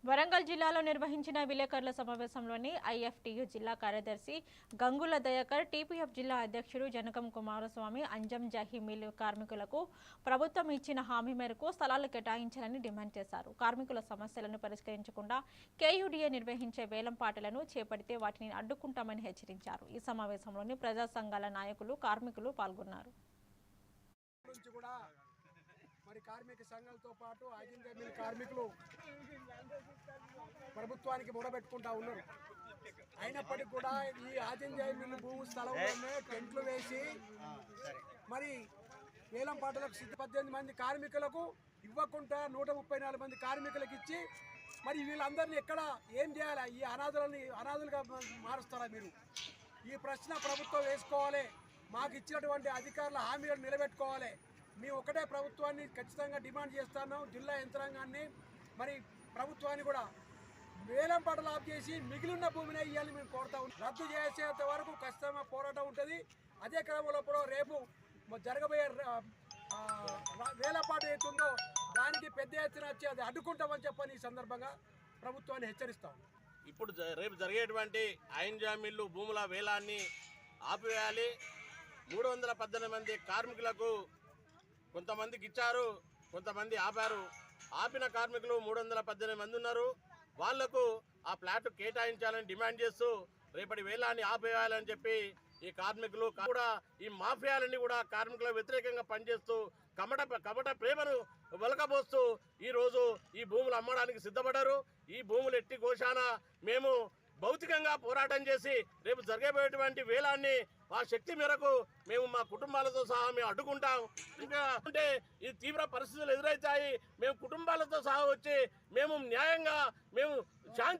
వరంగల్ జిల్లాలో నిర్వహించిన విలేకరుల సమావేశంలోని ఐఎఫ్టియు జిల్లా కార్యదర్శి గంగుల దయాకర్, టీపీఎఫ్ జిల్లా అధ్యక్షుడు జనకం కుమారస్వామి అంజం జహీ మిల్ కార్మికులకు ప్రభుత్వం ఇచ్చిన హామీ మేరకు స్థలాలు కేటాయించాలని డిమాండ్ చేశారు. కార్మికుల సమస్యలను పరిష్కరించకుండా కేయూడీఏ నిర్వహించే వేలంపాటలను చేపడితే వాటిని అడ్డుకుంటామని హెచ్చరించారు. ఈ సమావేశంలోని ప్రజా సంఘాల నాయకులు, కార్మికులు పాల్గొన్నారు. మరి కార్మిక సంఘాలతో పాటు ఆజింజ మిల్ కార్మికులు ప్రభుత్వానికి మొరబెట్టుకుంటా ఉన్నారు. అయినప్పటికీ కూడా ఈ ఆజింజ మిల్ భూమి స్థలంలోనే టెంట్లు వేసి మరి వేలం పాటలకు 18 మంది కార్మికులకు ఇవ్వకుండా 134 మంది కార్మికులకు ఇచ్చి మరి వీళ్ళందరినీ ఎక్కడ ఏం చేయాలి? ఈ అనాథులుగా మారుస్తారా మీరు? ఈ ప్రశ్న ప్రభుత్వం వేసుకోవాలి. మాకు ఇచ్చినటువంటి అధికారుల హామీలను నిలబెట్టుకోవాలి. మేము ఒకటే ప్రభుత్వాన్ని ఖచ్చితంగా డిమాండ్ చేస్తున్నాం. జిల్లా యంత్రాంగాన్ని మరి ప్రభుత్వాన్ని కూడా వేలం పాటలు ఆఫ్ చేసి మిగిలిన భూమిని ఇవ్వాలని మేము కోరుతా ఉన్నాం. రద్దు చేసేంత వరకు ఖచ్చితంగా పోరాటం ఉంటుంది. అదే క్రమంలో రేపు జరగబోయే వేలంపాట అవుతుందో దానికి పెద్ద ఎత్తున వచ్చి అది అడ్డుకుంటామని చెప్పని ఈ సందర్భంగా ప్రభుత్వాన్ని హెచ్చరిస్తాం. ఇప్పుడు రేపు జరిగేటువంటి ఆయింజా మిల్లు భూముల వేలాన్ని ఆపివేయాలి. 318 మంది కార్మికులకు కొంతమందికి ఇచ్చారు, కొంతమంది ఆపారు. ఆపిన కార్మికులు 318 మంది ఉన్నారు. వాళ్లకు ఆ ప్లాట్ కేటాయించాలని డిమాండ్ చేస్తూ రేపటి వేలాన్ని ఆపేయాలని చెప్పి ఈ కార్మికులు కూడా ఈ మాఫియాలన్నీ కూడా కార్మికులకు వ్యతిరేకంగా పనిచేస్తూ కపట ప్రేమను వెలకబోస్తూ ఈరోజు ఈ భూములు అమ్మడానికి సిద్ధపడ్డారు. ఈ భూములు ఎట్టి ఘోషాన మేము భౌతికంగా పోరాటం చేసి రేపు జరగబోయేటువంటి వేలాన్ని ఆ శక్తి మేరకు మేము మా కుటుంబాలతో సహా మేము అడ్డుకుంటాం. ఇంకా అంటే ఈ తీవ్ర పరిస్థితులు ఎదురవుతాయి. మేము కుటుంబాలతో సహా వచ్చి మేము న్యాయంగా మేము